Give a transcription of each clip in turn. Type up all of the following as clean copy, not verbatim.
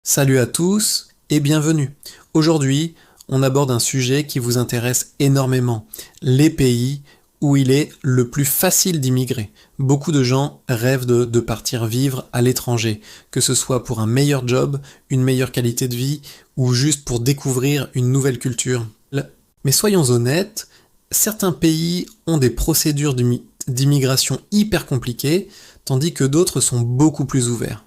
Salut à tous et bienvenue. Aujourd'hui, on aborde un sujet qui vous intéresse énormément, les pays où il est le plus facile d'immigrer. Beaucoup de gens rêvent de partir vivre à l'étranger, que ce soit pour un meilleur job, une meilleure qualité de vie ou juste pour découvrir une nouvelle culture. Mais soyons honnêtes, certains pays ont des procédures d'immigration hyper compliquées, tandis que d'autres sont beaucoup plus ouverts.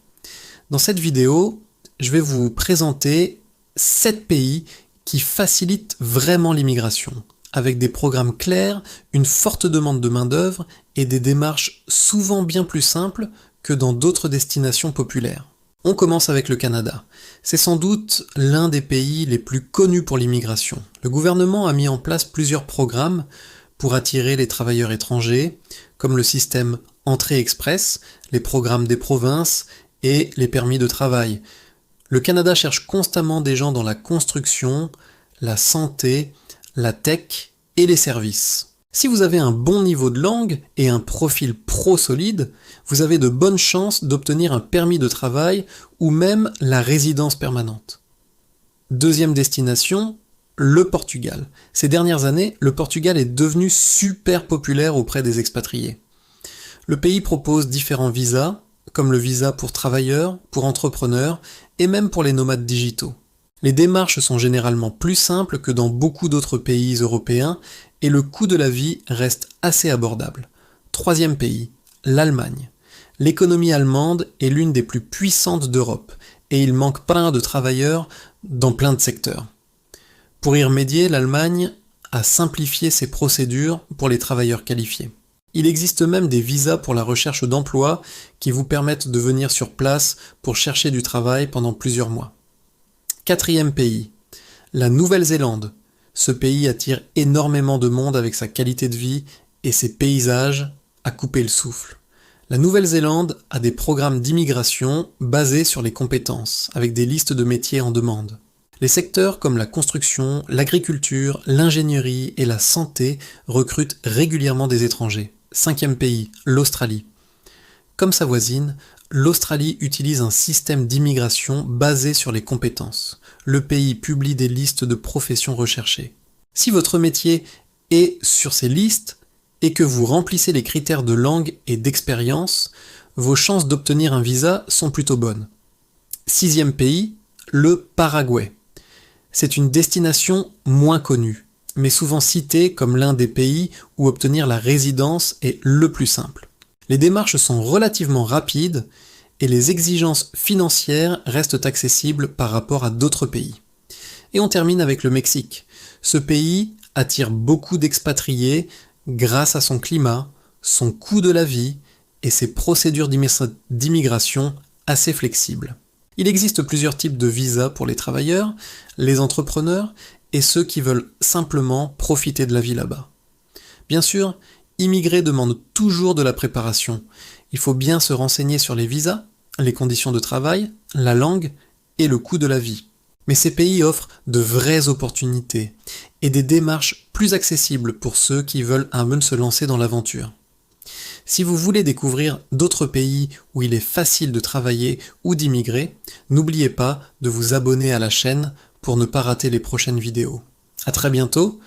Dans cette vidéo, je vais vous présenter 7 pays qui facilitent vraiment l'immigration, avec des programmes clairs, une forte demande de main-d'œuvre et des démarches souvent bien plus simples que dans d'autres destinations populaires. On commence avec le Canada. C'est sans doute l'un des pays les plus connus pour l'immigration. Le gouvernement a mis en place plusieurs programmes pour attirer les travailleurs étrangers, comme le système Entrée Express, les programmes des provinces et les permis de travail. Le Canada cherche constamment des gens dans la construction, la santé, la tech et les services. Si vous avez un bon niveau de langue et un profil pro solide, vous avez de bonnes chances d'obtenir un permis de travail ou même la résidence permanente. Deuxième destination, le Portugal. Ces dernières années, le Portugal est devenu super populaire auprès des expatriés. Le pays propose différents visas, comme le visa pour travailleurs, pour entrepreneurs et même pour les nomades digitaux. Les démarches sont généralement plus simples que dans beaucoup d'autres pays européens et le coût de la vie reste assez abordable. Troisième pays, l'Allemagne. L'économie allemande est l'une des plus puissantes d'Europe et il manque plein de travailleurs dans plein de secteurs. Pour y remédier, l'Allemagne a simplifié ses procédures pour les travailleurs qualifiés. Il existe même des visas pour la recherche d'emploi qui vous permettent de venir sur place pour chercher du travail pendant plusieurs mois. Quatrième pays, la Nouvelle-Zélande. Ce pays attire énormément de monde avec sa qualité de vie et ses paysages à couper le souffle. La Nouvelle-Zélande a des programmes d'immigration basés sur les compétences, avec des listes de métiers en demande. Les secteurs comme la construction, l'agriculture, l'ingénierie et la santé recrutent régulièrement des étrangers. Cinquième pays, l'Australie. Comme sa voisine, l'Australie utilise un système d'immigration basé sur les compétences. Le pays publie des listes de professions recherchées. Si votre métier est sur ces listes et que vous remplissez les critères de langue et d'expérience, vos chances d'obtenir un visa sont plutôt bonnes. Sixième pays, le Paraguay. C'est une destination moins connue, mais souvent citée comme l'un des pays où obtenir la résidence est le plus simple. Les démarches sont relativement rapides et les exigences financières restent accessibles par rapport à d'autres pays. Et on termine avec le Mexique. Ce pays attire beaucoup d'expatriés grâce à son climat, son coût de la vie et ses procédures d'immigration assez flexibles. Il existe plusieurs types de visas pour les travailleurs, les entrepreneurs et ceux qui veulent simplement profiter de la vie là-bas. Bien sûr, immigrer demande toujours de la préparation. Il faut bien se renseigner sur les visas, les conditions de travail, la langue et le coût de la vie. Mais ces pays offrent de vraies opportunités et des démarches plus accessibles pour ceux qui veulent se lancer dans l'aventure. Si vous voulez découvrir d'autres pays où il est facile de travailler ou d'immigrer, n'oubliez pas de vous abonner à la chaîne pour ne pas rater les prochaines vidéos. À très bientôt